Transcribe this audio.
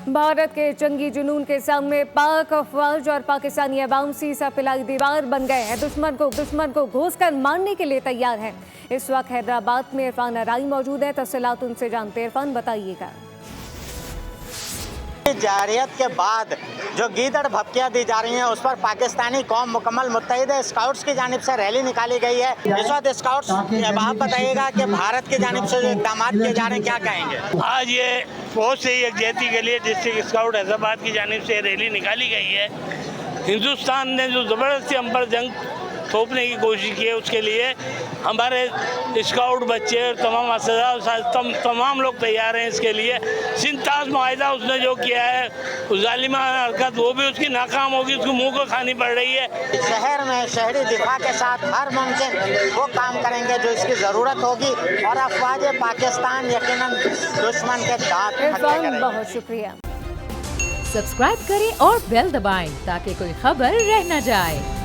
भारत के जंगी जुनून के सामने पाक अफवाज और पाकिस्तानी अवाम सीसा पिलाई दीवार बन गए हैं। दुश्मन को घुस कर मारने के लिए तैयार है। इस वक्त हैदराबाद में इरफान अराई मौजूद है। तफसीलात उनसे जानते हैं। इरफान, बताइएगा। जारियत के बाद जो गीदड़ भपकियां दी जा रही हैं उस पर पाकिस्तानी कौम मुकम्मल मुत्तहिद है। स्काउट्स की जानिब से रैली निकाली गई है। इस वक्त स्काउट्स, आप बताइएगा कि भारत की जानिब से जो इक़दाम किए जा रहे हैं, क्या कहेंगे? आज ये बहुत से यकजहती के लिए डिस्ट्रिक्ट स्काउट हैदराबाद की जानिब से रैली निकाली गई है। हिंदुस्तान ने जो ज़बरदस्ती हम पर जंग थोपने की कोशिश की है, उसके लिए हमारे स्काउट बच्चे और तमाम लोग तैयार हैं। इसके लिए सिंताज माहिदा उसने जो किया है, उस जालिमाना हरकत, वो भी उसकी नाकाम होगी, उसको मुंह को खानी पड़ रही है। शहर में शहरी दिफा के साथ हर मुमकिन वो काम करेंगे जो इसकी ज़रूरत होगी और अफवाज पाकिस्तान यकीनन दुश्मन के दांत इरफान, बहुत शुक्रिया। सब्सक्राइब करें और बेल दबाएं ताकि कोई खबर रह न जाए।